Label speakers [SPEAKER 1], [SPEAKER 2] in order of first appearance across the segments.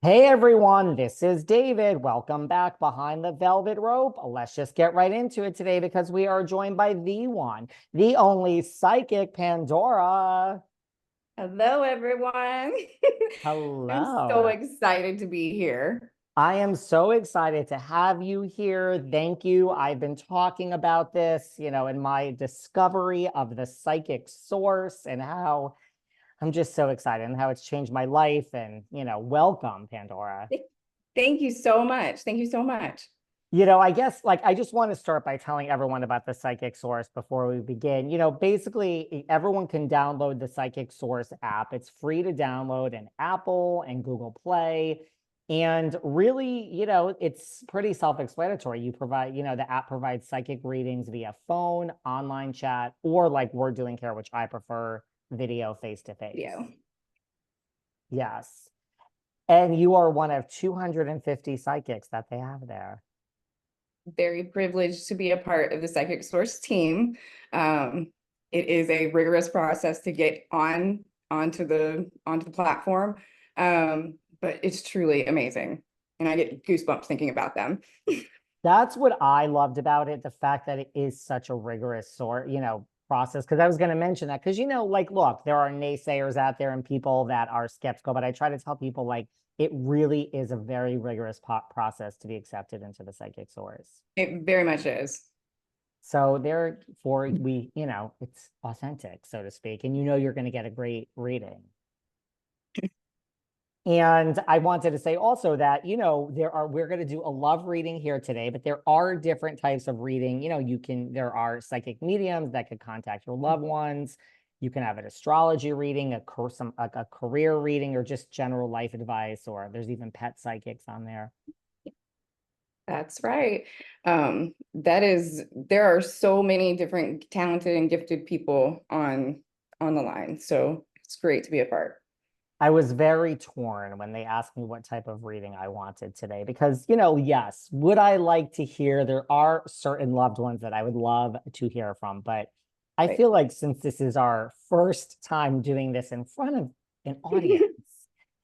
[SPEAKER 1] Hey everyone, this is David. Welcome back behind the velvet rope. Let's just get right into it today because we are joined by the one, the only Psychic Pandora.
[SPEAKER 2] Hello, everyone. I'm so
[SPEAKER 1] Hello.
[SPEAKER 2] excited to be here.
[SPEAKER 1] I am so excited to have you here. Thank you. I've been talking about this, in my discovery of the psychic source and how I'm just so excited and how it's changed my life. And, welcome, Pandora.
[SPEAKER 2] Th- Thank you so much. Thank you so much.
[SPEAKER 1] I guess like I just want to start by telling everyone about the Psychic Source before we begin. Basically everyone can download the Psychic Source app. It's free to download in Apple and Google Play. And really, it's pretty self-explanatory. The app provides psychic readings via phone, online chat, or like we're doing here, which I prefer, video face to face.
[SPEAKER 2] Video.
[SPEAKER 1] Yes. And you are one of 250 psychics that they have there.
[SPEAKER 2] Very privileged to be a part of the Psychic Source team. Um, it is a rigorous process to get onto the platform. But it's truly amazing. And I get goosebumps thinking about them.
[SPEAKER 1] That's what I loved about it, the fact that it is such a rigorous process. Because I was going to mention that because like look, there are naysayers out there and people that are skeptical, but I try to tell people like it really is a very rigorous process to be accepted into the psychic source.
[SPEAKER 2] It very much is.
[SPEAKER 1] So therefore it's authentic, so to speak, and you're going to get a great reading. And I wanted to say also that, we're going to do a love reading here today, but there are different types of reading. There are psychic mediums that could contact your loved ones. You can have an astrology reading, a career reading, or just general life advice, or there's even pet psychics on there.
[SPEAKER 2] That's right. There are so many different talented and gifted people on the line. So it's great to be a part.
[SPEAKER 1] I was very torn when they asked me what type of reading I wanted today because, yes, would I like to hear? There are certain loved ones that I would love to hear from, but I
[SPEAKER 2] Right.
[SPEAKER 1] feel like since this is our first time doing this in front of an audience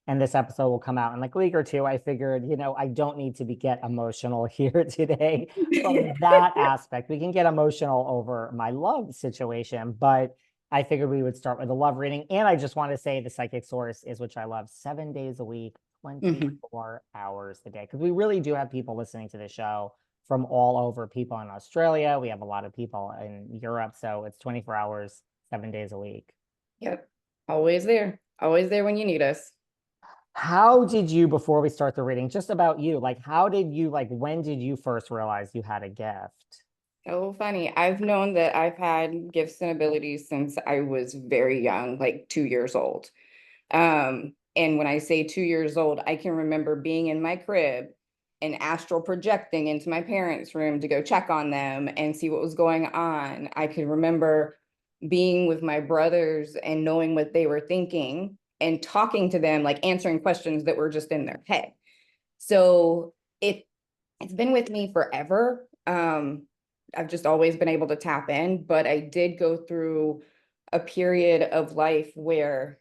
[SPEAKER 1] and this episode will come out in like a week or two, I figured, I don't need to get emotional here today from that aspect. We can get emotional over my love situation, but I figured we would start with a love reading. And I just want to say the psychic source is, which I love, 7 days a week,
[SPEAKER 2] Mhm.
[SPEAKER 1] 24 hours a day. Because we really do have people listening to the show from all over, people in Australia. We have a lot of people in Europe. So it's 24 hours, 7 days a week.
[SPEAKER 2] Yep. Always there. Always there when you need us.
[SPEAKER 1] How did you, before we start the reading, just about you, like, when did you first realize you had a gift?
[SPEAKER 2] So funny. I've known that I've had gifts and abilities since I was very young, like 2 years old. And when I say 2 years old, I can remember being in my crib and astral projecting into my parents' room to go check on them and see what was going on. I can remember being with my brothers and knowing what they were thinking and talking to them, like answering questions that were just in their head. So it's been with me forever. I've just always been able to tap in, but I did go through a period of life where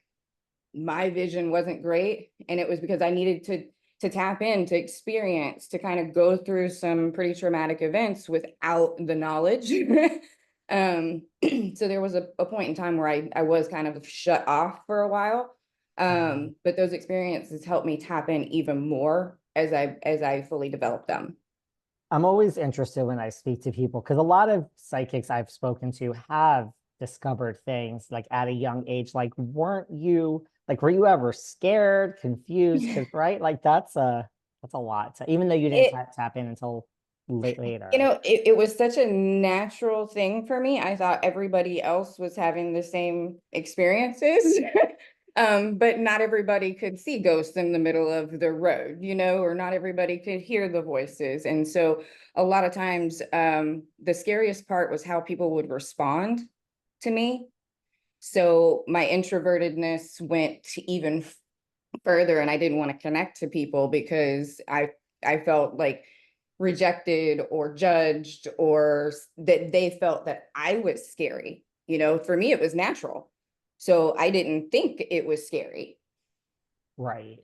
[SPEAKER 2] my vision wasn't great, and it was because I needed to tap in, to experience, to kind of go through some pretty traumatic events without the knowledge. So there was a point in time where I was kind of shut off for a while. But those experiences helped me tap in even more as I fully developed them.
[SPEAKER 1] I'm always interested when I speak to people because a lot of psychics I've spoken to have discovered things like at a young age. Were you ever scared, confused? Because right, like that's a lot. Even though you didn't
[SPEAKER 2] It
[SPEAKER 1] tap in until later.
[SPEAKER 2] it was such a natural thing for me. I thought everybody else was having the same experiences. But not everybody could see ghosts in the middle of the road, or not everybody could hear the voices. And so a lot of times, the scariest part was how people would respond to me. So my introvertedness went even further, and I didn't want to connect to people because I felt like rejected or judged, or that they felt that I was scary. For me, it was natural. So I didn't think it was scary.
[SPEAKER 1] Right.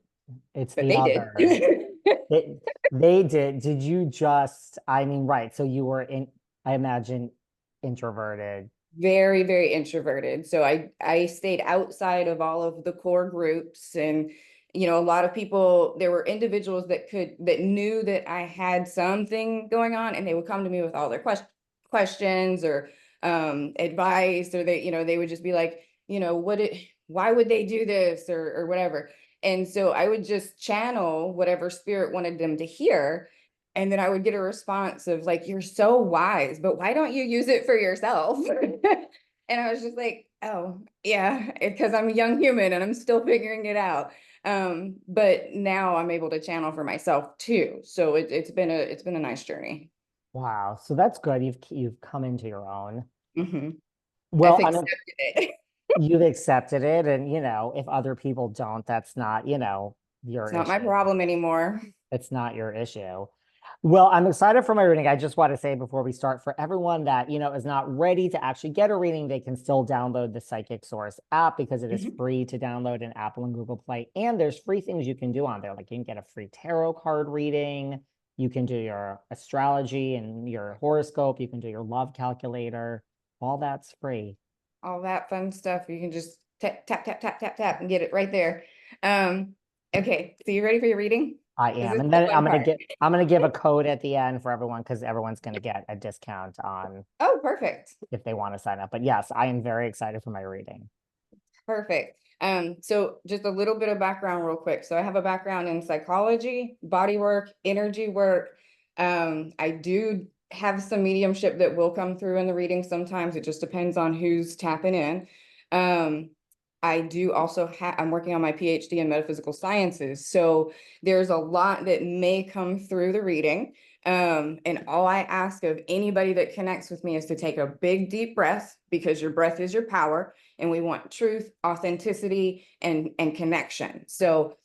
[SPEAKER 1] It's
[SPEAKER 2] but
[SPEAKER 1] the
[SPEAKER 2] they
[SPEAKER 1] other.
[SPEAKER 2] did.
[SPEAKER 1] They, they did. Did you just, I mean, right. So you were I imagine, introverted.
[SPEAKER 2] Very, very introverted. So I stayed outside of all of the core groups, and a lot of people, there were individuals that knew that I had something going on, and they would come to me with all their questions or advice, or they would just be like, why would they do this, or whatever. And so I would just channel whatever spirit wanted them to hear. And then I would get a response of like, you're so wise, but why don't you use it for yourself? And I was just like, oh, yeah, because I'm a young human and I'm still figuring it out. But now I'm able to channel for myself too. So it's been a nice journey.
[SPEAKER 1] Wow. So that's good. You've come into your own.
[SPEAKER 2] Hmm. I've
[SPEAKER 1] Well,
[SPEAKER 2] accepted it.
[SPEAKER 1] you've accepted it, and if other people don't, that's not, your
[SPEAKER 2] It's not my
[SPEAKER 1] issue.
[SPEAKER 2] problem anymore.
[SPEAKER 1] It's not your issue. Well, I'm excited for my reading. I just want to say before we start, for everyone that, is not ready to actually get a reading, they can still download the Psychic Source app because it is
[SPEAKER 2] Mhm.
[SPEAKER 1] free to download in Apple and Google Play. And there's free things you can do on there. Like you can get a free tarot card reading. You can do your astrology and your horoscope. You can do your love calculator. All that's free.
[SPEAKER 2] All that fun stuff. You can just tap, tap, tap, tap, tap, tap and get it right there. Um, okay, so you ready for your reading?
[SPEAKER 1] I
[SPEAKER 2] Because
[SPEAKER 1] am.
[SPEAKER 2] this
[SPEAKER 1] And
[SPEAKER 2] is the
[SPEAKER 1] then
[SPEAKER 2] fun part.
[SPEAKER 1] I'm gonna give a code at the end for everyone because everyone's gonna get a discount on
[SPEAKER 2] Oh, perfect.
[SPEAKER 1] if they want to sign up. But yes, I am very excited for my reading.
[SPEAKER 2] Perfect. So just a little bit of background real quick. So I have a background in psychology, body work, energy work. I do have some mediumship that will come through in the reading sometimes. It just depends on who's tapping in. Um, I do also I'm working on my PhD in metaphysical sciences. So there's a lot that may come through the reading. And all I ask of anybody that connects with me is to take a big, deep breath, because your breath is your power, and we want truth, authenticity, and connection. So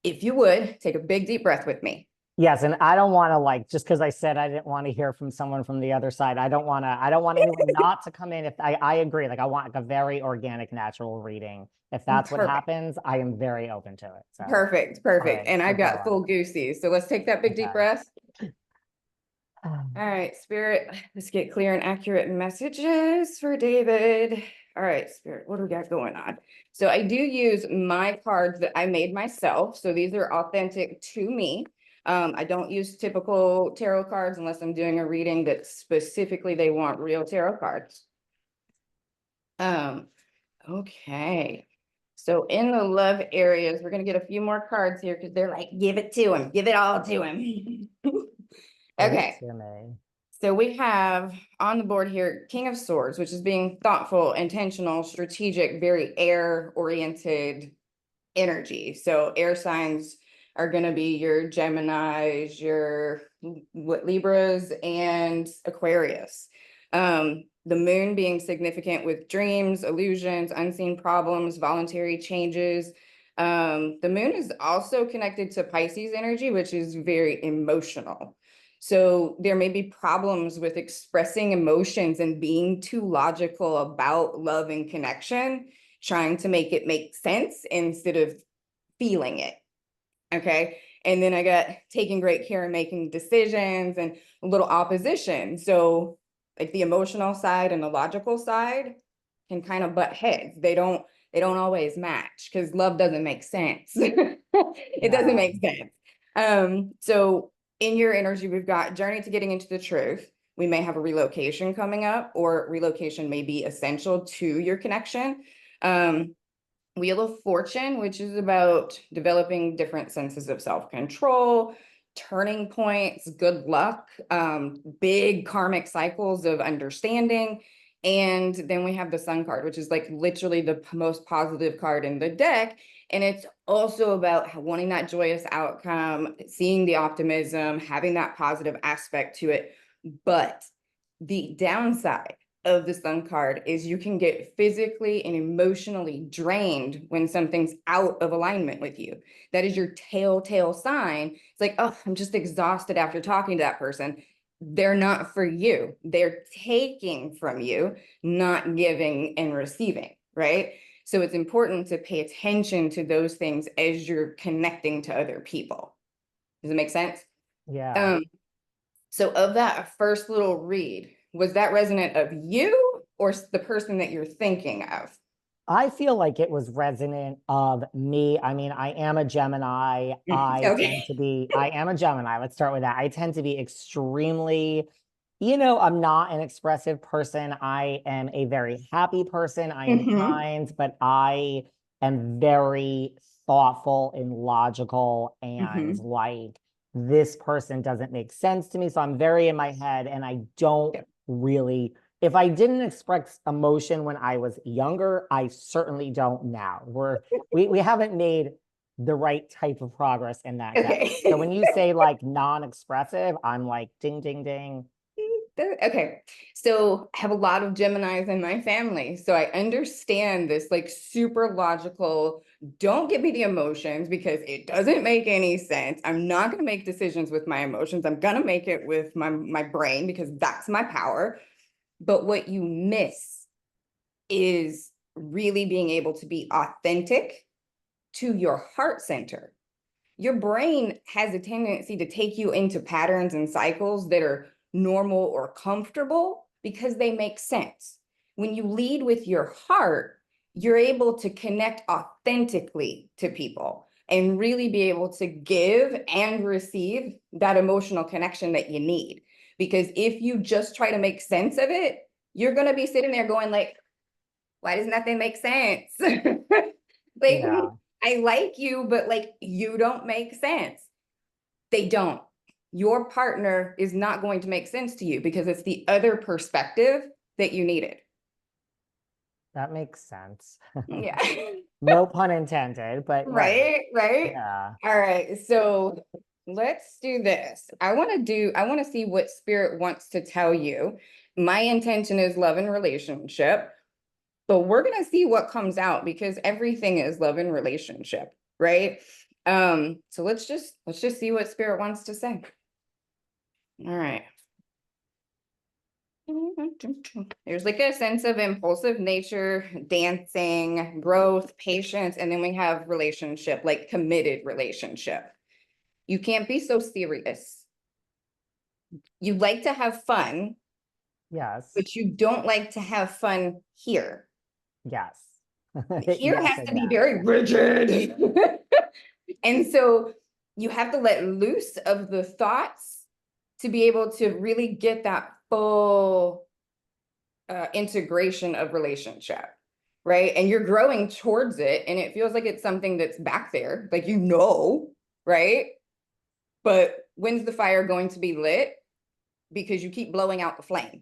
[SPEAKER 2] if you would take a big, deep breath with me.
[SPEAKER 1] Yes, and I don't want to like just because I said I didn't want to hear from someone from the other side. I don't want anyone not to come in. If I agree, like I want like a very organic, natural reading. If that's what
[SPEAKER 2] Perfect.
[SPEAKER 1] happens, I am very open to it. So,
[SPEAKER 2] Perfect.
[SPEAKER 1] all
[SPEAKER 2] Perfect.
[SPEAKER 1] right,
[SPEAKER 2] And
[SPEAKER 1] so
[SPEAKER 2] I've
[SPEAKER 1] go
[SPEAKER 2] got
[SPEAKER 1] on.
[SPEAKER 2] full goosey. So let's take that big, deep
[SPEAKER 1] Okay.
[SPEAKER 2] breath. All right, Spirit, let's get clear and accurate messages for David. All right, Spirit, what do we got going on? So I do use my cards that I made myself. So these are authentic to me. I don't use typical tarot cards unless I'm doing a reading that specifically they want real tarot cards. Um, okay. So in the love areas, we're gonna get a few more cards here because they're like, give it to him, give it all to him.
[SPEAKER 1] Give it
[SPEAKER 2] Okay.
[SPEAKER 1] to me.
[SPEAKER 2] So we have on the board here, King of Swords, which is being thoughtful, intentional, strategic, very air-oriented energy. So air signs are going to be your Geminis, your Libras, and Aquarius. The moon being significant with dreams, illusions, unseen problems, voluntary changes. The moon is also connected to Pisces energy, which is very emotional. So there may be problems with expressing emotions and being too logical about love and connection, trying to make it make sense instead of feeling it. Okay. And then I got taking great care and making decisions, and a little opposition. So like the emotional side and the logical side can kind of butt heads. They don't always match because love doesn't make sense. It doesn't
[SPEAKER 1] No.
[SPEAKER 2] make sense. So in your energy, we've got journey to getting into the truth. We may have a relocation coming up, or relocation may be essential to your connection. Wheel of Fortune, which is about developing different senses of self-control, turning points, good luck, big karmic cycles of understanding. And then we have the Sun card, which is like literally the most positive card in the deck. And it's also about wanting that joyous outcome, seeing the optimism, having that positive aspect to it. But the downside of the Sun card is you can get physically and emotionally drained when something's out of alignment with you. That is your telltale sign. It's like, oh, I'm just exhausted after talking to that person. They're not for you. They're taking from you, not giving and receiving, right? So it's important to pay attention to those things as you're connecting to other people. Does it make sense?
[SPEAKER 1] Yeah.
[SPEAKER 2] Um, so of that first little read, was that resonant of you or the person that you're thinking of?
[SPEAKER 1] I feel like it was resonant of me. I mean, I am a Gemini.
[SPEAKER 2] Okay.
[SPEAKER 1] I am a Gemini. Let's start with that. I tend to be extremely, I'm not an expressive person. I am a very happy person. I am
[SPEAKER 2] Mhm.
[SPEAKER 1] kind, but I am very thoughtful and logical and
[SPEAKER 2] Mhm.
[SPEAKER 1] like this person doesn't make sense to me. So I'm very in my head and I don't really if I didn't express emotion when I was younger, I certainly don't now. We haven't made the right type of progress in that category. So when
[SPEAKER 2] Okay.
[SPEAKER 1] you say like non-expressive, I'm like ding ding ding.
[SPEAKER 2] Okay. So I have a lot of Geminis in my family. So I understand this like super logical, don't give me the emotions because it doesn't make any sense. I'm not going to make decisions with my emotions. I'm going to make it with my brain because that's my power. But what you miss is really being able to be authentic to your heart center. Your brain has a tendency to take you into patterns and cycles that are normal or comfortable because they make sense. When you lead with your heart, you're able to connect authentically to people and really be able to give and receive that emotional connection that you need. Because if you just try to make sense of it, you're going to be sitting there going like, why does nothing make sense? Like,
[SPEAKER 1] Yeah,
[SPEAKER 2] I like you, but like, you don't make sense. They don't. Your partner is not going to make sense to you because it's the other perspective that you needed.
[SPEAKER 1] that makes sense.
[SPEAKER 2] Yeah.
[SPEAKER 1] No pun intended, but right.
[SPEAKER 2] Right, right.
[SPEAKER 1] Yeah.
[SPEAKER 2] All right. So let's do this. I want to see what spirit wants to tell you. My intention is love and relationship, but we're going to see what comes out because everything is love and relationship, right? So let's just see what spirit wants to say. All right. There's like a sense of impulsive nature, dancing, growth, patience, and then we have relationship, like committed relationship. You can't be so serious. You like to have fun,
[SPEAKER 1] Yes.
[SPEAKER 2] but you don't like to have fun here.
[SPEAKER 1] Yes.
[SPEAKER 2] Here
[SPEAKER 1] Yes
[SPEAKER 2] has to
[SPEAKER 1] and
[SPEAKER 2] be
[SPEAKER 1] yes.
[SPEAKER 2] very rigid. And so you have to let loose of the thoughts to be able to really get that full integration of relationship, right? And you're growing towards it, and it feels like it's something that's back there, like right? But when's the fire going to be lit? Because you keep blowing out the flame.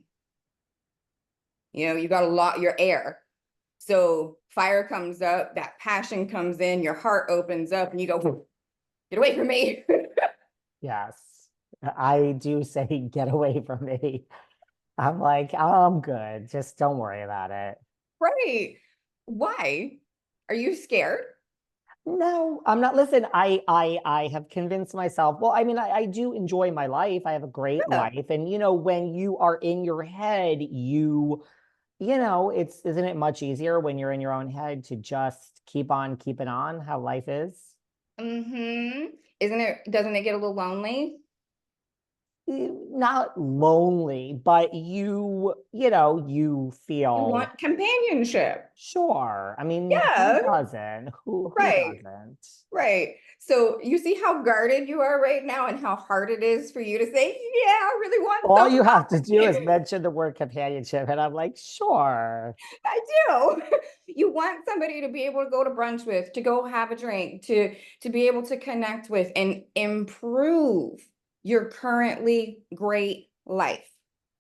[SPEAKER 2] You got a lot your air. So fire comes up, that passion comes in, your heart opens up, and you go, get away from me.
[SPEAKER 1] Yes. I do say get away from me. I'm like, oh, I'm good. Just don't worry about it.
[SPEAKER 2] Right. Why? Are you scared?
[SPEAKER 1] No, I'm not. Listen, I have convinced myself. Well, I mean, I do enjoy my life. I have a great
[SPEAKER 2] Yeah.
[SPEAKER 1] life. And when you are in your head, it's isn't it much easier when you're in your own head to just keep on keeping on how life is?
[SPEAKER 2] Mm-hmm. Doesn't it get a little lonely?
[SPEAKER 1] Not lonely, but you
[SPEAKER 2] You
[SPEAKER 1] feel
[SPEAKER 2] want companionship.
[SPEAKER 1] sure. I mean, who
[SPEAKER 2] Yeah,
[SPEAKER 1] doesn't? Who
[SPEAKER 2] right,
[SPEAKER 1] doesn't?
[SPEAKER 2] right. So you see how guarded you are right now and how hard it is for you to say, yeah, I really want
[SPEAKER 1] All you have to do is
[SPEAKER 2] somebody.
[SPEAKER 1] mention the word companionship, and I'm like, sure.
[SPEAKER 2] I do. You want somebody to be able to go to brunch with, to go have a drink, to be able to connect with and improve your currently great life,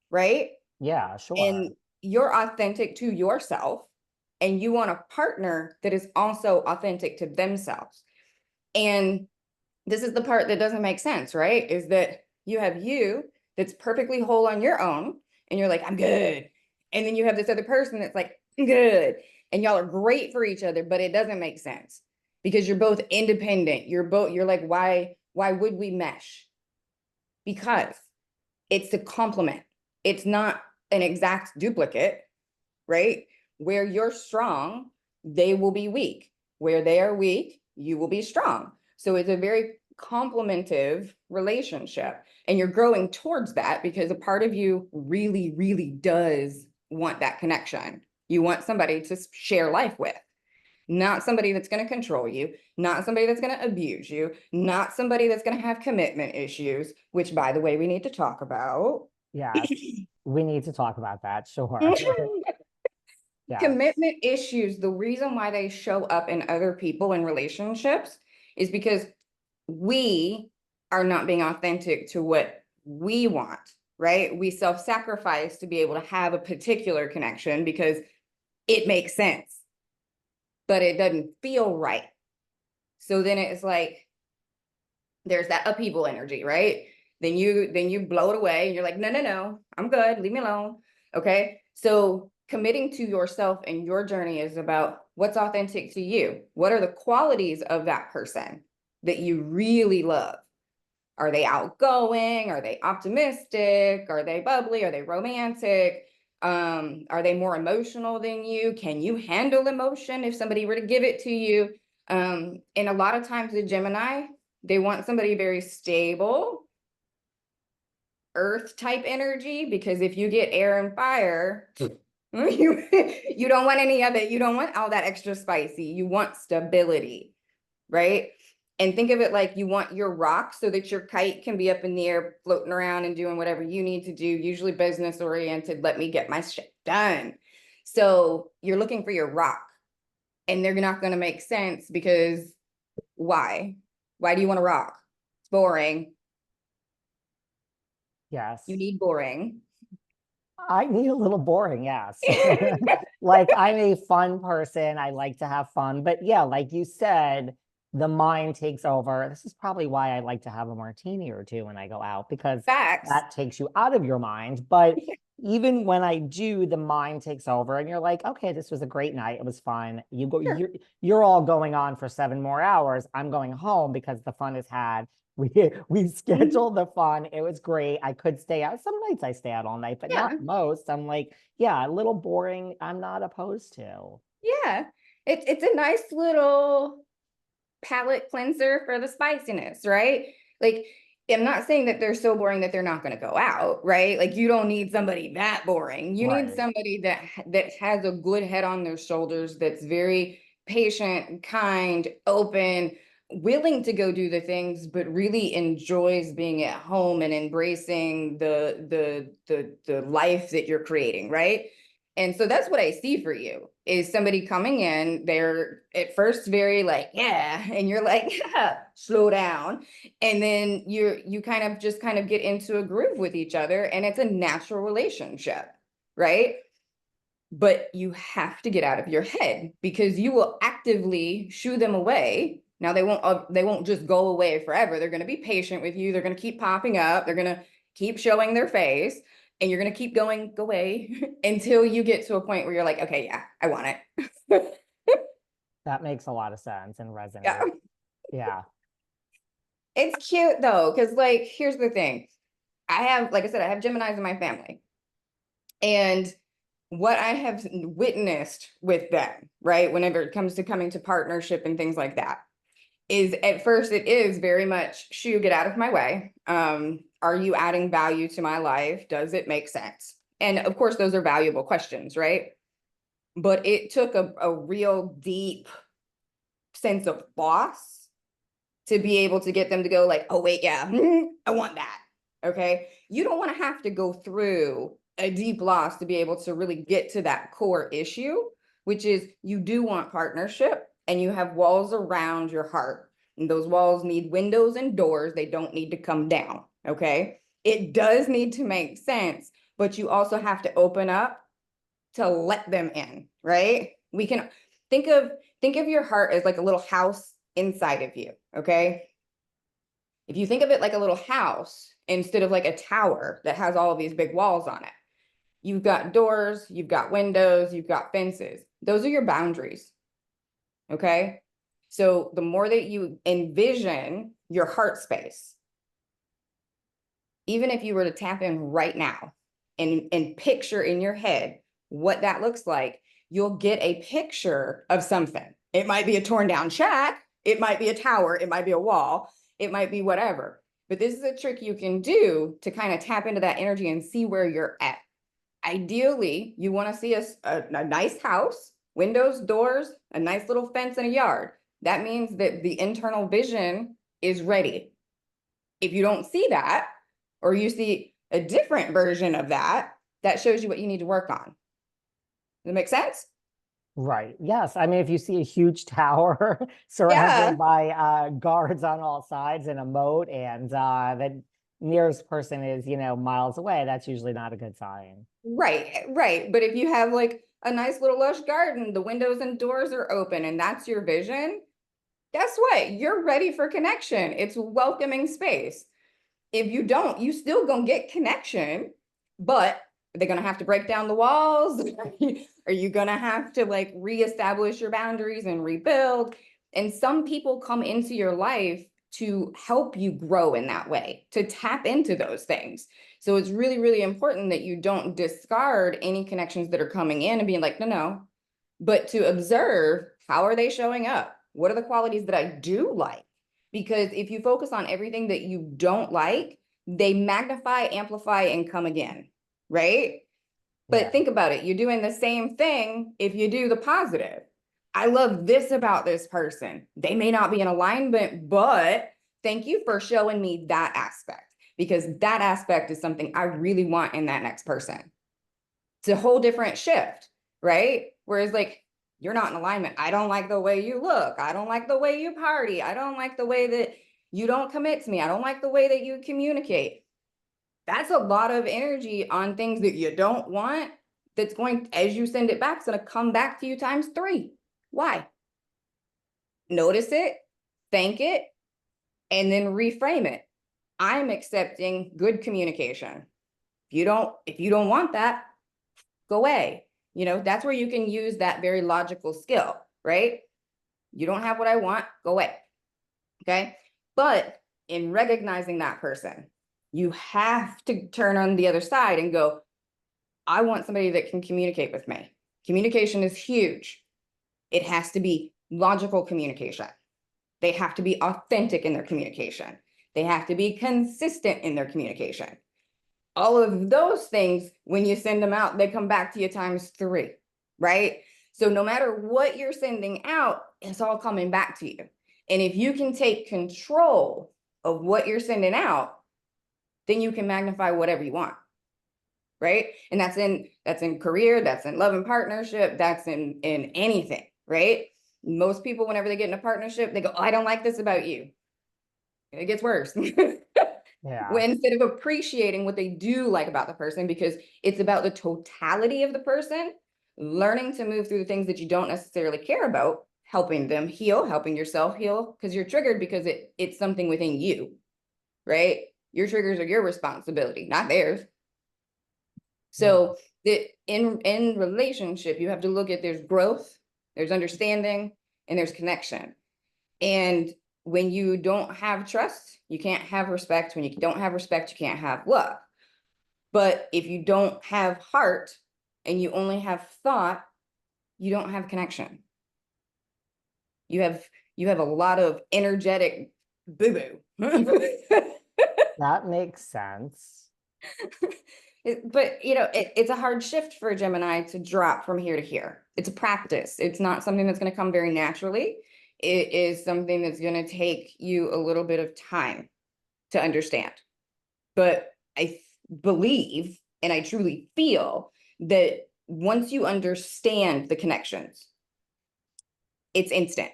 [SPEAKER 2] right?
[SPEAKER 1] Yeah, sure.
[SPEAKER 2] And you're authentic to yourself and you want a partner that is also authentic to themselves. And this is the part that doesn't make sense, right? Is that you have you that's perfectly whole on your own and you're like, I'm good. And then you have this other person that's like, I'm good. And y'all are great for each other, but it doesn't make sense because you're both independent. You're like, why would we mesh? Because it's a complement. It's not an exact duplicate, right? Where you're strong, they will be weak. Where they are weak, you will be strong. So it's a very complementive relationship. And you're growing towards that because a part of you really, really does want that connection. You want somebody to share life with, not somebody that's going to control you, not somebody that's going to abuse you, not somebody that's going to have commitment issues, which, by the way, we need to talk about.
[SPEAKER 1] Yes, we need to talk about that. Sure. Yes.
[SPEAKER 2] Commitment issues, the reason why they show up in other people in relationships is because we are not being authentic to what we want, right? We self-sacrifice to be able to have a particular connection because it makes sense, but it doesn't feel right. So then it's like, there's that upheaval energy, right? Then you blow it away and you're like, no, I'm good, leave me alone. Okay. So committing to yourself and your journey is about what's authentic to you. What are the qualities of that person that you really love? Are they outgoing? Are they optimistic? Are they bubbly? Are they romantic? Are they more emotional than you? Can you handle emotion if somebody were to give it to you? And a lot of times the Gemini, they want somebody very stable, earth type energy, because if you get air and fire, you don't want any of it. You don't want all that extra spicy. You want stability, right? And think of it like you want your rock so that your kite can be up in the air, floating around and doing whatever you need to do, usually business oriented. Let me get my shit done. So you're looking for your rock, and they're not going to make sense because why? Why do you want to rock? It's boring.
[SPEAKER 1] Yes.
[SPEAKER 2] You need boring.
[SPEAKER 1] I need a little boring, yes. Like I'm a fun person. I like to have fun. But yeah, like you said, the mind takes over. This is probably why I like to have a martini or two when I go out, because
[SPEAKER 2] Facts.
[SPEAKER 1] that takes you out of your mind. But even when I do, the mind takes over and you're like, okay, this was a great night. It was fun. You go,
[SPEAKER 2] Sure.
[SPEAKER 1] you're all going on for 7 more hours. I'm going home because the fun is had. We scheduled the fun. It was great. I could stay out. Some nights I stay out all night, but
[SPEAKER 2] Yeah.
[SPEAKER 1] not most. I'm like, yeah, a little boring. I'm not opposed to.
[SPEAKER 2] Yeah. It's a nice little palate cleanser for the spiciness, right? Like, I'm not saying that they're so boring that they're not going to go out, right? Like, you don't need somebody that boring. You need
[SPEAKER 1] Right.
[SPEAKER 2] somebody that has a good head on their shoulders, that's very patient, kind, open, willing to go do the things, but really enjoys being at home and embracing the life that you're creating, right? And so that's what I see for you, is somebody coming in, they're at first very like, yeah, and you're like, yeah, slow down. And then you kind of just kind of get into a groove with each other, and it's a natural relationship, right? But you have to get out of your head, because you will actively shoo them away. Now they won't just go away forever. They're going to be patient with you. They're going to keep popping up. They're going to keep showing their face, and you're going to keep going away until you get to a point where you're like, okay, yeah, I want it.
[SPEAKER 1] That makes a lot of sense and
[SPEAKER 2] Yeah.
[SPEAKER 1] resonates. Yeah.
[SPEAKER 2] It's cute though, because like, here's the thing. I have, like I said, I have Geminis in my family. And what I have witnessed with them, right, whenever it comes to coming to partnership and things like that, is at first it is very much, shoo, get out of my way. Are you adding value to my life? Does it make sense? And of course, those are valuable questions, right? But it took a real deep sense of loss to be able to get them to go like, oh, wait, yeah, I want that. Okay. You don't want to have to go through a deep loss to be able to really get to that core issue, which is you do want partnership, and you have walls around your heart. And those walls need windows and doors. They don't need to come down. Okay. It does need to make sense, but you also have to open up to let them in, right? We can think of your heart as like a little house inside of you, okay? If you think of it like a little house instead of like a tower that has all of these big walls on it, you've got doors, you've got windows, you've got fences. Those are your boundaries, okay? So the more that you envision your heart space, even if you were to tap in right now and picture in your head what that looks like, you'll get a picture of something. It might be a torn down shack, it might be a tower, it might be a wall, it might be whatever. But this is a trick you can do to kind of tap into that energy and see where you're at. Ideally, you want to see a nice house, windows, doors, a nice little fence, and a yard. That means that the internal vision is ready. If you don't see that, or you see a different version of that, that shows you what you need to work on. Does that make sense?
[SPEAKER 1] Right. Yes. I mean, if you see a huge tower
[SPEAKER 2] Yeah.
[SPEAKER 1] surrounded by guards on all sides and a moat, and the nearest person is, miles away, that's usually not a good sign.
[SPEAKER 2] Right, right. But if you have like a nice little lush garden, the windows and doors are open, and that's your vision, guess what? You're ready for connection. It's a welcoming space. If you don't, you still gonna get connection, but they're gonna have to break down the walls. Are you gonna have to like reestablish your boundaries and rebuild? And some people come into your life to help you grow in that way, to tap into those things. So it's really, really important that you don't discard any connections that are coming in and being like, no, no, but to observe, how are they showing up? What are the qualities that I do like? Because if you focus on everything that you don't like, they magnify, amplify, and come again, right? But
[SPEAKER 1] Yeah.
[SPEAKER 2] think about it. You're doing the same thing if you do the positive. I love this about this person. They may not be in alignment, but thank you for showing me that aspect, because that aspect is something I really want in that next person. It's a whole different shift, right? Whereas like, you're not in alignment. I don't like the way you look. I don't like the way you party. I don't like the way that you don't commit to me. I don't like the way that you communicate. That's a lot of energy on things that you don't want. That's going, as you send it back, it's going to come back to you times 3. Why? Notice it, thank it, and then reframe it. I'm accepting good communication. If you don't want that, go away. That's where you can use that very logical skill, right? You don't have what I want, go away. Okay. But in recognizing that person, you have to turn on the other side and go, I want somebody that can communicate with me. Communication is huge. It has to be logical communication. They have to be authentic in their communication. They have to be consistent in their communication. All of those things, when you send them out, they come back to you times 3, right? So no matter what you're sending out, it's all coming back to you. And if you can take control of what you're sending out, then you can magnify whatever you want, right? And that's in career, that's in love and partnership, that's in anything, right? Most people, whenever they get in a partnership, they go, oh, I don't like this about you. It gets worse.
[SPEAKER 1] Yeah.
[SPEAKER 2] When instead of appreciating what they do like about the person, because it's about the totality of the person, learning to move through the things that you don't necessarily care about, helping them heal, helping yourself heal, because you're triggered because it's something within you, right? Your triggers are your responsibility, not theirs. So that in relationship, you have to look at, there's growth, there's understanding, and there's connection. And when you don't have trust, you can't have respect. When you don't have respect, you can't have love. But if you don't have heart and you only have thought, you don't have connection. You have a lot of energetic boo-boo.
[SPEAKER 1] That makes sense.
[SPEAKER 2] But it's a hard shift for a Gemini to drop from here to here. It's a practice. It's not something that's going to come very naturally. It is something that's going to take you a little bit of time to understand. But I believe, and I truly feel, that once you understand the connections, it's instant.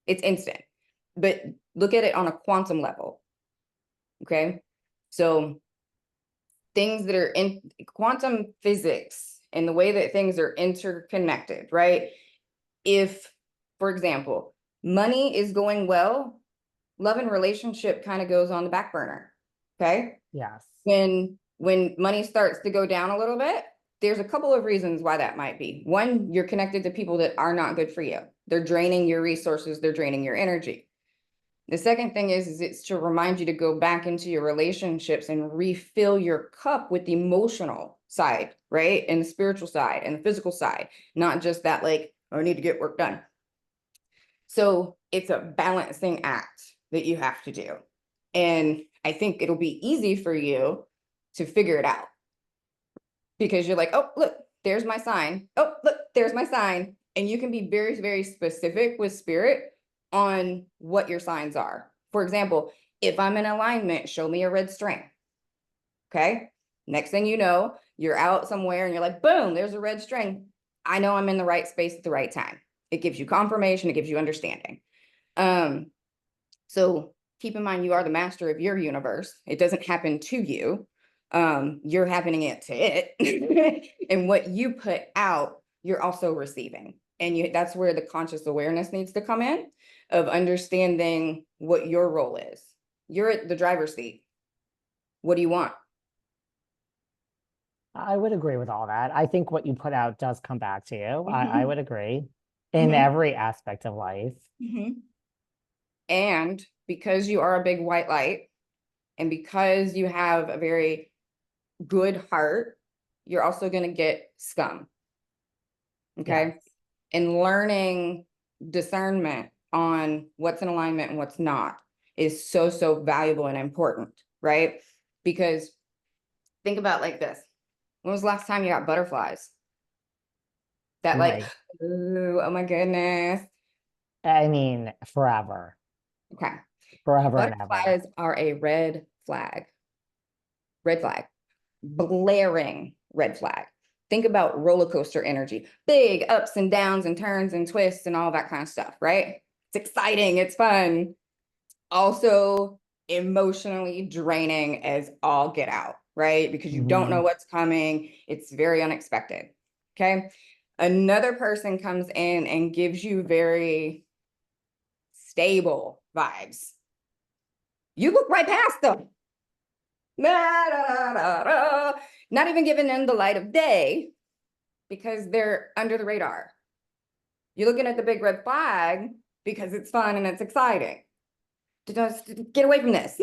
[SPEAKER 2] It's instant. But look at it on a quantum level. Okay. So things that are in quantum physics and the way that things are interconnected, right? If, for example, money is going well, love and relationship kind of goes on the back burner. Okay.
[SPEAKER 1] Yes.
[SPEAKER 2] When money starts to go down a little bit, there's a couple of reasons why that might be. One, you're connected to people that are not good for you. They're draining your resources, they're draining your energy. The second thing is it's to remind you to go back into your relationships and refill your cup with emotional side, right? And the spiritual side and the physical side, not just that like, oh, I need to get work done. So it's a balancing act that you have to do. And I think it'll be easy for you to figure it out because you're like, oh, look, there's my sign. Oh, look, there's my sign. And you can be very, very specific with spirit on what your signs are. For example, if I'm in alignment, show me a red string. Okay. Next thing you know, you're out somewhere and you're like, boom, there's a red string. I know I'm in the right space at the right time. It gives you confirmation. It gives you understanding. So keep in mind, you are the master of your universe. It doesn't happen to you. You're happening it to it. And what you put out, you're also receiving. And that's where the conscious awareness needs to come in of understanding what your role is. You're at the driver's seat. What do you want?
[SPEAKER 1] I would agree with all that. I think what you put out does come back to you. I would agree in
[SPEAKER 2] Mhm.
[SPEAKER 1] every aspect of life.
[SPEAKER 2] And because you are a big white light and because you have a very good heart, you're also going to get scum. Okay.
[SPEAKER 1] Yes.
[SPEAKER 2] And learning discernment on what's in alignment and what's not is so, so valuable and important, right? Because think about like this. When was the last time you got butterflies? That like,
[SPEAKER 1] Like,
[SPEAKER 2] ooh, oh my goodness.
[SPEAKER 1] I mean, forever,
[SPEAKER 2] Okay.
[SPEAKER 1] forever and ever.
[SPEAKER 2] Butterflies are a red flag. Red flag. Blaring red flag. Think about roller coaster energy, big ups and downs and turns and twists and all that kind of stuff, right? It's exciting, it's fun. Also emotionally draining as all get out, right? Because you don't know what's coming. It's very unexpected. Okay. Another person comes in and gives you very stable vibes. You look right past them. Not even giving them the light of day because they're under the radar. You're looking at the big red flag because it's fun and it's exciting. Just get away from this.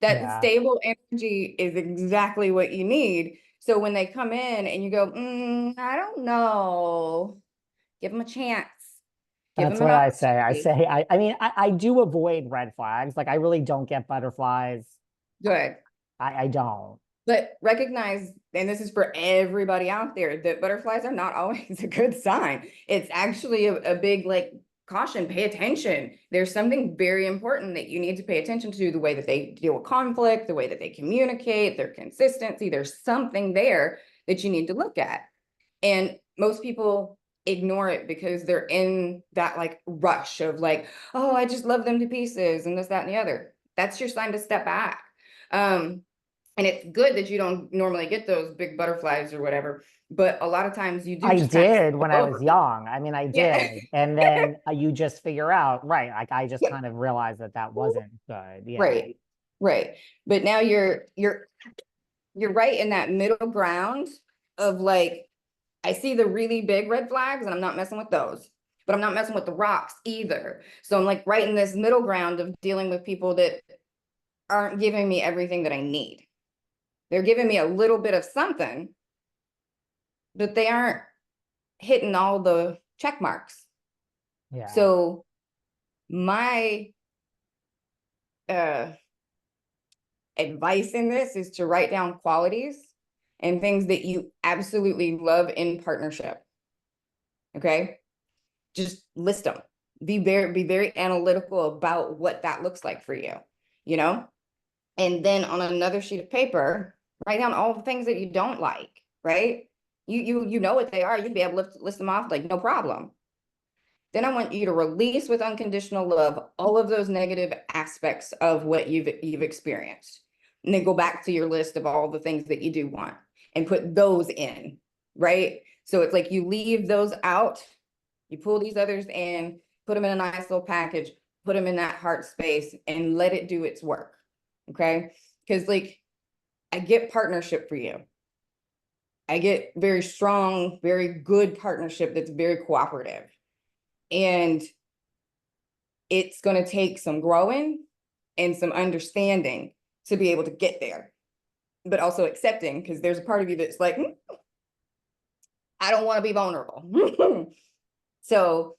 [SPEAKER 2] That
[SPEAKER 1] Yeah,
[SPEAKER 2] stable energy is exactly what you need. So when they come in and you go, I don't know, give them a chance. Give
[SPEAKER 1] that's
[SPEAKER 2] them an
[SPEAKER 1] what I say.
[SPEAKER 2] opportunity.
[SPEAKER 1] I mean, I do avoid red flags. Like, I really don't get butterflies.
[SPEAKER 2] Good.
[SPEAKER 1] I don't.
[SPEAKER 2] But recognize, and this is for everybody out there, that butterflies are not always a good sign. It's actually a big like caution, pay attention. There's something very important that you need to pay attention to, the way that they deal with conflict, the way that they communicate, their consistency. There's something there that you need to look at. And most people ignore it because they're in that like rush of like, oh, I just love them to pieces and this, that, and the other. That's your sign to step back. And it's good that you don't normally get those big butterflies or whatever, but a lot of times you do
[SPEAKER 1] I
[SPEAKER 2] just kind of
[SPEAKER 1] did
[SPEAKER 2] slip
[SPEAKER 1] when I was
[SPEAKER 2] over.
[SPEAKER 1] young. I mean, I
[SPEAKER 2] Yeah.
[SPEAKER 1] did. And then you just figure out, right? Like, I just kind of realized that that wasn't good. Yeah.
[SPEAKER 2] Right. Right. But now you're right in that middle ground of like, I see the really big red flags and I'm not messing with those, but I'm not messing with the rocks either. So I'm like right in this middle ground of dealing with people that aren't giving me everything that I need. They're giving me a little bit of something, but they aren't hitting all the check marks.
[SPEAKER 1] Yeah.
[SPEAKER 2] So my uh, advice in this is to write down qualities and things that you absolutely love in partnership. Okay. Just list them. Be very analytical about what that looks like for you, you know? And then on another sheet of paper, write down all the things that you don't like, right? You know what they are. You'd be able to list them off like no problem. Then I want you to release with unconditional love all of those negative aspects of what you've experienced. And then go back to your list of all the things that you do want and put those in, right? So it's like you leave those out, you pull these others in, put them in a nice little package, put them in that heart space and let it do its work. Okay? Because like I get partnership for you. I get very strong, very good partnership that's very cooperative. And it's going to take some growing and some understanding to be able to get there. but also accepting, because there's a part of you that's like, I don't want to be vulnerable. So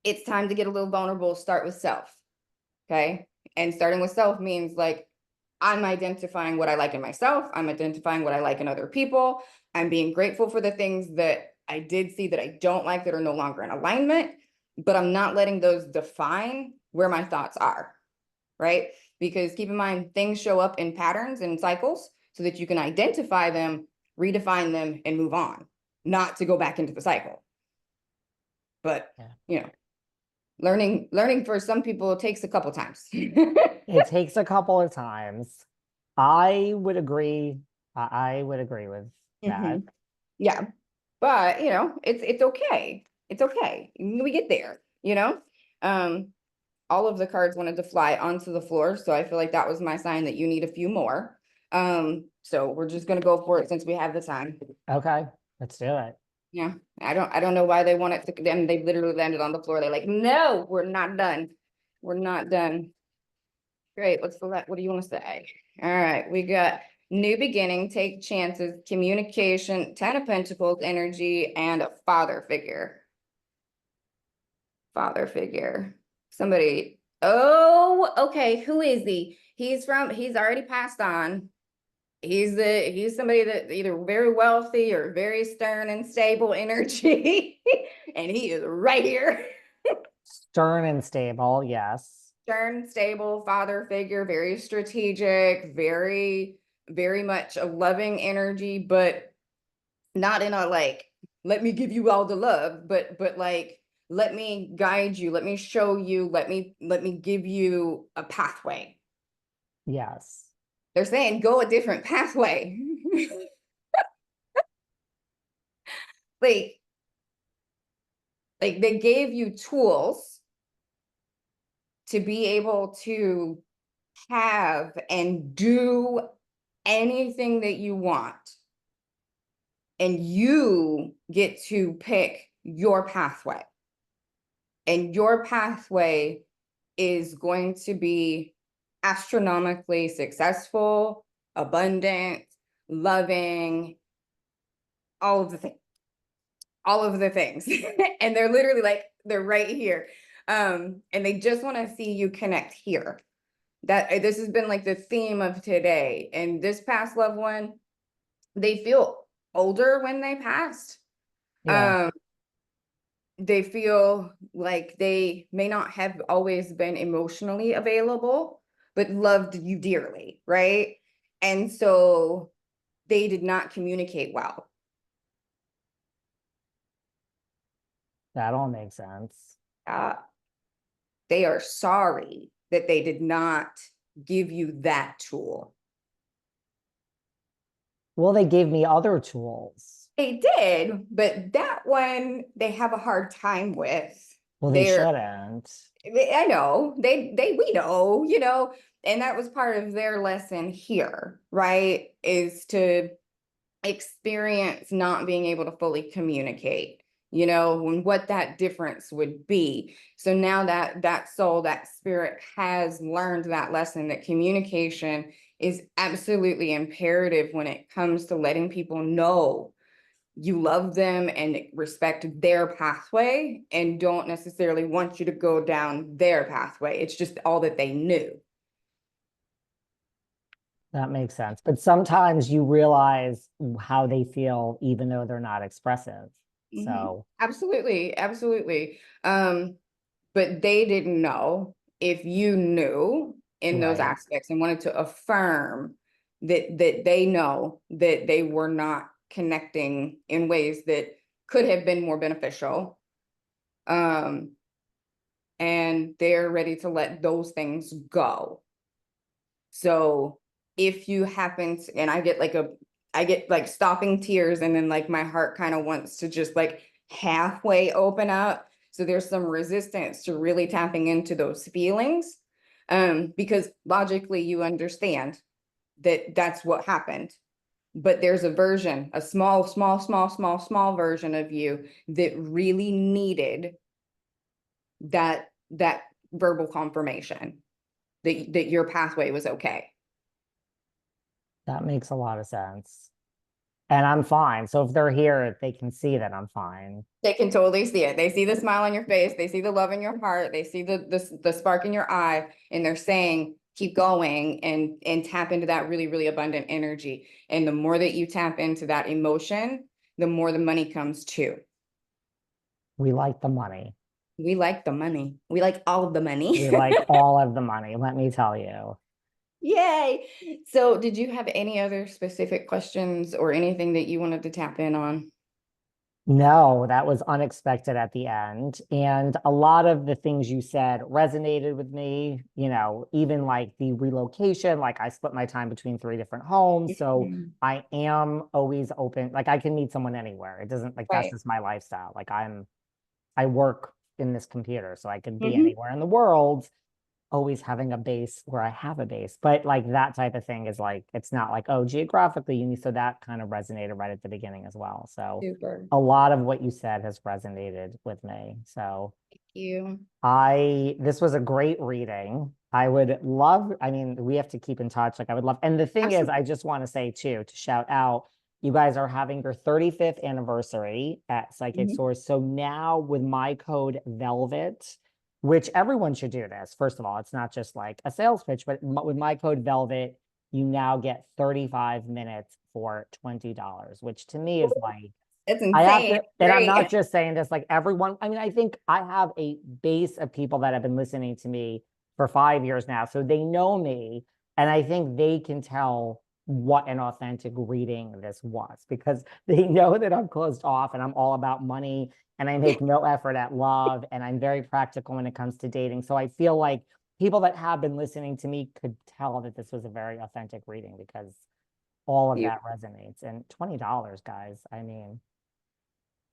[SPEAKER 2] it's time to get a little vulnerable, start with self. Okay. And starting with self means like, I'm identifying what I like in myself. I'm identifying what I like in other people. I'm being grateful for the things that I did see that I don't like that are no longer in alignment, but I'm not letting those define where my thoughts are, right? Because keep in mind, things show up in patterns and cycles so that you can identify them, redefine them, and move on, not to go back into the cycle. But,
[SPEAKER 1] Yeah.
[SPEAKER 2] you know, learning for some people takes a couple times.
[SPEAKER 1] It takes a couple of times. I would agree. I would agree with that.
[SPEAKER 2] Yeah, but you know, it's okay. It's okay. We get there, you know. All of the cards wanted to fly onto the floor, so I feel like that was my sign that you need a few more. So we're just gonna go for it since we have the time.
[SPEAKER 1] Okay, let's do it.
[SPEAKER 2] Yeah, I don't know why they want it to them. They literally landed on the floor. They're like, no, we're not done. We're not done. Great. What do you want to say? All right, we got new beginning, take chances, communication, 10 of Pentacles energy, and a father figure. Father figure. Somebody. Oh, okay. Who is he? He's already passed on. He's somebody that either very wealthy or very stern and stable energy. And he is right here.
[SPEAKER 1] Stern and stable, yes.
[SPEAKER 2] Stern, stable father figure, very strategic, very much a loving energy, but not in a like, let me give you all the love, but like, let me guide you, let me show you, let me give you a pathway.
[SPEAKER 1] Yes.
[SPEAKER 2] They're saying go a different pathway. like like they gave you tools to be able to have and do anything that you want. And you get to pick your pathway. And your pathway is going to be astronomically successful, abundant, loving, all of the things, all of the things. And they're literally like, they're right here. And they just want to see you connect here. That this has been like the theme of today. And this past loved one, they feel older when they passed.
[SPEAKER 1] Yeah,
[SPEAKER 2] They feel like they may not have always been emotionally available, but loved you dearly, right? And so they did not communicate well.
[SPEAKER 1] that all makes sense.
[SPEAKER 2] Uh, they are sorry that they did not give you that tool.
[SPEAKER 1] Well, they gave me other tools.
[SPEAKER 2] They did, but that one they have a hard time with.
[SPEAKER 1] Well, they
[SPEAKER 2] They're
[SPEAKER 1] shouldn't.
[SPEAKER 2] I know we know, you know, and that was part of their lesson here, right? Is to experience not being able to fully communicate, you know, and what that difference would be. So now that soul, that spirit has learned that lesson that communication is absolutely imperative when it comes to letting people know you love them and respect their pathway and don't necessarily want you to go down their pathway. It's just all that they knew.
[SPEAKER 1] That makes sense. But sometimes you realize how they feel, even though they're not expressive. So,
[SPEAKER 2] Absolutely, absolutely. But they didn't know if you knew in those
[SPEAKER 1] right.
[SPEAKER 2] aspects and wanted to affirm that they know that they were not connecting in ways that could have been more beneficial. Um, and they're ready to let those things go. So if you happen to, and I get like stopping tears, and then like my heart kind of wants to just like halfway open up. So there's some resistance to really tapping into those feelings. Because logically you understand that that's what happened. But there's a version, a small version of you that really needed that verbal confirmation that your pathway was okay.
[SPEAKER 1] That makes a lot of sense. And I'm fine. So if they're here, they can see that I'm fine.
[SPEAKER 2] They can totally see it. They see the smile on your face. They see the love in your heart. They see the spark in your eye, and they're saying, keep going and tap into that really, really abundant energy. And the more that you tap into that emotion, the more the money comes too.
[SPEAKER 1] We like the money.
[SPEAKER 2] We like the money. We like all of the money.
[SPEAKER 1] We like all of the money, let me tell you.
[SPEAKER 2] Yay. So did you have any other specific questions or anything that you wanted to tap in on?
[SPEAKER 1] No, that was unexpected at the end. And a lot of the things you said resonated with me, even like the relocation, like I split my time between three different homes. So
[SPEAKER 2] Mhm.
[SPEAKER 1] I am always open. Like I can meet someone anywhere. It doesn't like that's
[SPEAKER 2] Right.
[SPEAKER 1] just my lifestyle. Like I work in this computer, so I could be
[SPEAKER 2] Hmm.
[SPEAKER 1] anywhere in the world, always having a base where I have a base. But like that type of thing is like, it's not like, oh, geographically you need. So that kind of resonated right at the beginning as well. So
[SPEAKER 2] Super.
[SPEAKER 1] a lot of what you said has resonated with me. So
[SPEAKER 2] Thank you.
[SPEAKER 1] this was a great reading. I would love, I mean, we have to keep in touch. Like I would love, and the thing is,
[SPEAKER 2] Absolutely.
[SPEAKER 1] I just want to say too, to shout out, you guys are having your 35th anniversary at Psychic
[SPEAKER 2] Mhm.
[SPEAKER 1] Source. So now with my code Velvet, which everyone should do this. First of all, it's not just like a sales pitch, but with my code Velvet, you now get 35 minutes for $20, which to me is like,
[SPEAKER 2] That's
[SPEAKER 1] I have
[SPEAKER 2] insane.
[SPEAKER 1] to, and I'm not
[SPEAKER 2] Great.
[SPEAKER 1] just saying this, like everyone, I mean, I think I have a base of people that have been listening to me for 5 years now. So they know me. And I think they can tell what an authentic reading this was because they know that I'm closed off and I'm all about money and I make no effort at love and I'm very practical when it comes to dating. So I feel like people that have been listening to me could tell that this was a very authentic reading because all of
[SPEAKER 2] You.
[SPEAKER 1] that resonates. And $20, guys, I mean,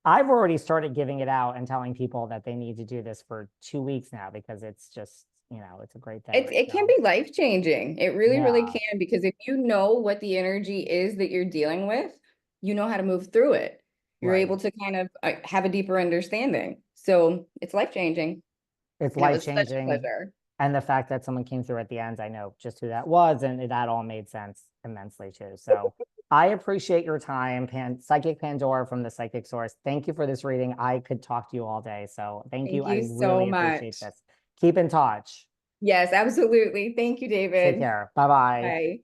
[SPEAKER 1] I've already started giving it out and telling people that they need to do this for 2 weeks now because it's just, it's a great thing.
[SPEAKER 2] It can
[SPEAKER 1] So,
[SPEAKER 2] be life changing. It really, really
[SPEAKER 1] yeah,
[SPEAKER 2] can, because if you know what the energy is that you're dealing with, you know how to move through it. You're
[SPEAKER 1] right.
[SPEAKER 2] able to kind of have a deeper understanding. So it's life changing.
[SPEAKER 1] It's
[SPEAKER 2] And it
[SPEAKER 1] life
[SPEAKER 2] was such a
[SPEAKER 1] changing.
[SPEAKER 2] pleasure.
[SPEAKER 1] And the fact that someone came through at the end, I know just who that was. And that all made sense immensely too. So I appreciate your time, Psychic Pandora from the Psychic Source. Thank you for this reading. I could talk to you all day. So thank you.
[SPEAKER 2] Thank
[SPEAKER 1] I
[SPEAKER 2] you so
[SPEAKER 1] really appreciate
[SPEAKER 2] much.
[SPEAKER 1] this. Keep in touch.
[SPEAKER 2] Yes, absolutely. Thank you,
[SPEAKER 1] Take
[SPEAKER 2] David.
[SPEAKER 1] care. Bye bye.
[SPEAKER 2] Bye.